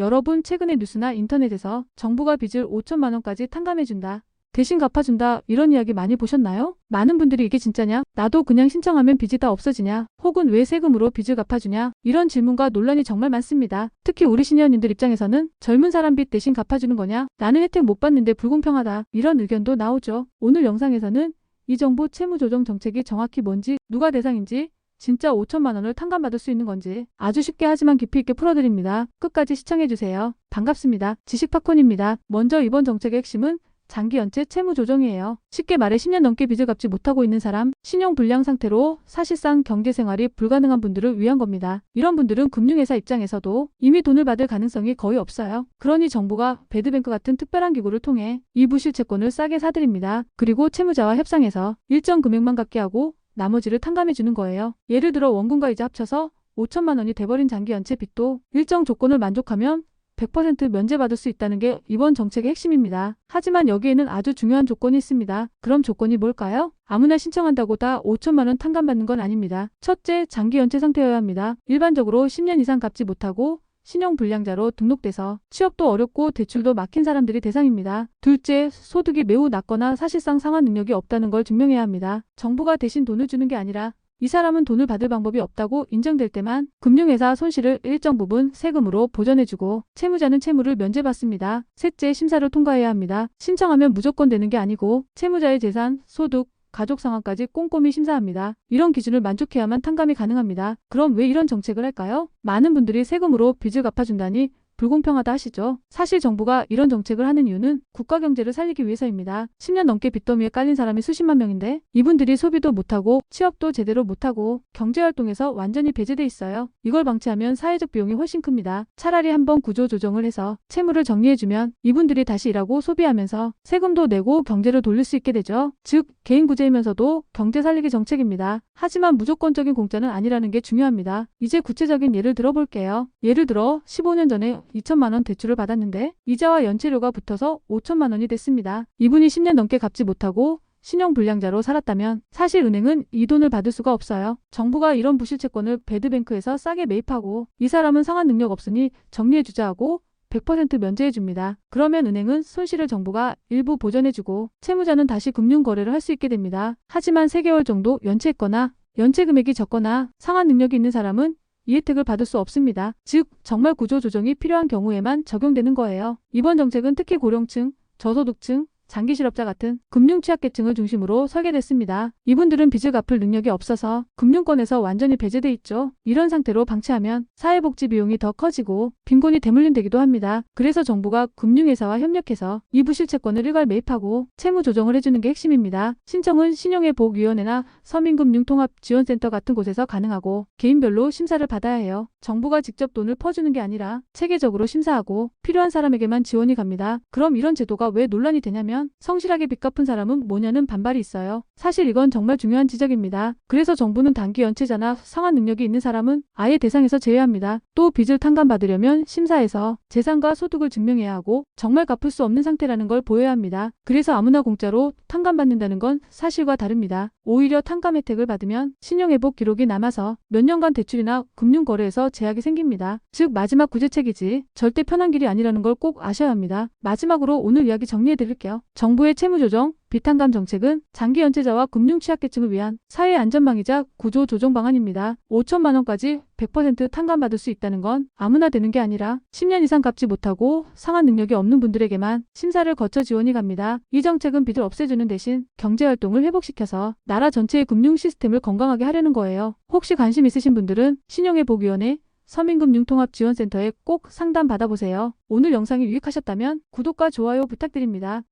여러분, 최근에 뉴스나 인터넷에서 정부가 빚을 5천만 원까지 탕감해준다, 대신 갚아준다, 이런 이야기 많이 보셨나요? 많은 분들이 이게 진짜냐? 나도 그냥 신청하면 빚이 다 없어지냐? 혹은 왜 세금으로 빚을 갚아주냐? 이런 질문과 논란이 정말 많습니다. 특히 우리 시니어님들 입장에서는 젊은 사람 빚 대신 갚아주는 거냐? 나는 혜택 못 받는데 불공평하다, 이런 의견도 나오죠. 오늘 영상에서는 이 정부 채무조정 정책이 정확히 뭔지, 누가 대상인지, 진짜 5천만 원을 탕감받을 수 있는 건지 아주 쉽게 하지만 깊이 있게 풀어드립니다. 끝까지 시청해주세요. 반갑습니다. 지식팝콘입니다. 먼저 이번 정책의 핵심은 장기 연체 채무 조정이에요. 쉽게 말해 10년 넘게 빚을 갚지 못하고 있는 사람, 신용 불량 상태로 사실상 경제 생활이 불가능한 분들을 위한 겁니다. 이런 분들은 금융회사 입장에서도 이미 돈을 받을 가능성이 거의 없어요. 그러니 정부가 배드뱅크 같은 특별한 기구를 통해 이 부실 채권을 싸게 사드립니다. 그리고 채무자와 협상해서 일정 금액만 갚게 하고 나머지를 탕감해 주는 거예요. 예를 들어 원금과 이자 합쳐서 5천만 원이 돼버린 장기 연체 빚도 일정 조건을 만족하면 100% 면제받을 수 있다는 게 이번 정책의 핵심입니다. 하지만 여기에는 아주 중요한 조건이 있습니다. 그럼 조건이 뭘까요? 아무나 신청한다고 다 5천만 원 탕감받는 건 아닙니다. 첫째, 장기 연체 상태여야 합니다. 일반적으로 10년 이상 갚지 못하고 신용불량자로 등록돼서 취업도 어렵고 대출도 막힌 사람들이 대상입니다. 둘째, 소득이 매우 낮거나 사실상 상환 능력이 없다는 걸 증명해야 합니다. 정부가 대신 돈을 주는 게 아니라 이 사람은 돈을 받을 방법이 없다고 인정될 때만 금융회사 손실을 일정 부분 세금으로 보전해주고 채무자는 채무를 면제받습니다. 셋째, 심사를 통과해야 합니다. 신청하면 무조건 되는 게 아니고 채무자의 재산, 소득, 가족 상황까지 꼼꼼히 심사합니다. 이런 기준을 만족해야만 탕감이 가능합니다. 그럼 왜 이런 정책을 할까요? 많은 분들이 세금으로 빚을 갚아준다니 불공평하다 하시죠. 사실 정부가 이런 정책을 하는 이유는 국가 경제를 살리기 위해서입니다. 10년 넘게 빚더미에 깔린 사람이 수십만 명인데 이분들이 소비도 못하고 취업도 제대로 못하고 경제활동에서 완전히 배제돼 있어요. 이걸 방치하면 사회적 비용이 훨씬 큽니다. 차라리 한번 구조 조정을 해서 채무를 정리해주면 이분들이 다시 일하고 소비하면서 세금도 내고 경제를 돌릴 수 있게 되죠. 즉 개인 구제이면서도 경제 살리기 정책입니다. 하지만 무조건적인 공짜는 아니라는 게 중요합니다. 이제 구체적인 예를 들어볼게요. 예를 들어 15년 전에 2천만 원 대출을 받았는데 이자와 연체료가 붙어서 5천만 원이 됐습니다. 이분이 10년 넘게 갚지 못하고 신용불량자로 살았다면 사실 은행은 이 돈을 받을 수가 없어요. 정부가 이런 부실채권을 배드뱅크에서 싸게 매입하고 이 사람은 상환 능력 없으니 정리해주자 하고 100% 면제해줍니다. 그러면 은행은 손실을 정부가 일부 보전해주고 채무자는 다시 금융거래를 할 수 있게 됩니다. 하지만 3개월 정도 연체했거나 연체 금액이 적거나 상환 능력이 있는 사람은 이 혜택을 받을 수 없습니다. 즉 정말 구조조정이 필요한 경우에만 적용되는 거예요. 이번 정책은 특히 고령층, 저소득층, 장기 실업자 같은 금융 취약계층을 중심으로 설계됐습니다. 이분들은 빚을 갚을 능력이 없어서 금융권에서 완전히 배제돼 있죠. 이런 상태로 방치하면 사회복지 비용이 더 커지고 빈곤이 대물림되기도 합니다. 그래서 정부가 금융회사와 협력해서 이 부실채권을 일괄 매입하고 채무 조정을 해주는 게 핵심입니다. 신청은 신용회복위원회나 서민금융통합지원센터 같은 곳에서 가능하고 개인별로 심사를 받아야 해요. 정부가 직접 돈을 퍼주는 게 아니라 체계적으로 심사하고 필요한 사람에게만 지원이 갑니다. 그럼 이런 제도가 왜 논란이 되냐면 성실하게 빚 갚은 사람은 뭐냐는 반발이 있어요. 사실 이건 정말 중요한 지적입니다. 그래서 정부는 단기 연체자나 상환 능력이 있는 사람은 아예 대상에서 제외합니다. 또 빚을 탕감받으려면 심사에서 재산과 소득을 증명해야 하고 정말 갚을 수 없는 상태라는 걸 보여야 합니다. 그래서 아무나 공짜로 탕감받는다는 건 사실과 다릅니다. 오히려 탕감 혜택을 받으면 신용회복 기록이 남아서 몇 년간 대출이나 금융거래에서 제약이 생깁니다. 즉 마지막 구제책이지 절대 편한 길이 아니라는 걸 꼭 아셔야 합니다. 마지막으로 오늘 이야기 정리해드릴게요. 정부의 채무조정, 빚탕감 정책은 장기 연체자와 금융 취약계층을 위한 사회 안전망이자 구조 조정 방안입니다. 5천만 원까지 100% 탕감받을 수 있다는 건 아무나 되는 게 아니라 10년 이상 갚지 못하고 상환 능력이 없는 분들에게만 심사를 거쳐 지원이 갑니다. 이 정책은 빚을 없애주는 대신 경제활동을 회복시켜서 나라 전체의 금융 시스템을 건강하게 하려는 거예요. 혹시 관심 있으신 분들은 신용회복위원회 서민금융통합지원센터에 꼭 상담 받아보세요. 오늘 영상이 유익하셨다면 구독과 좋아요 부탁드립니다.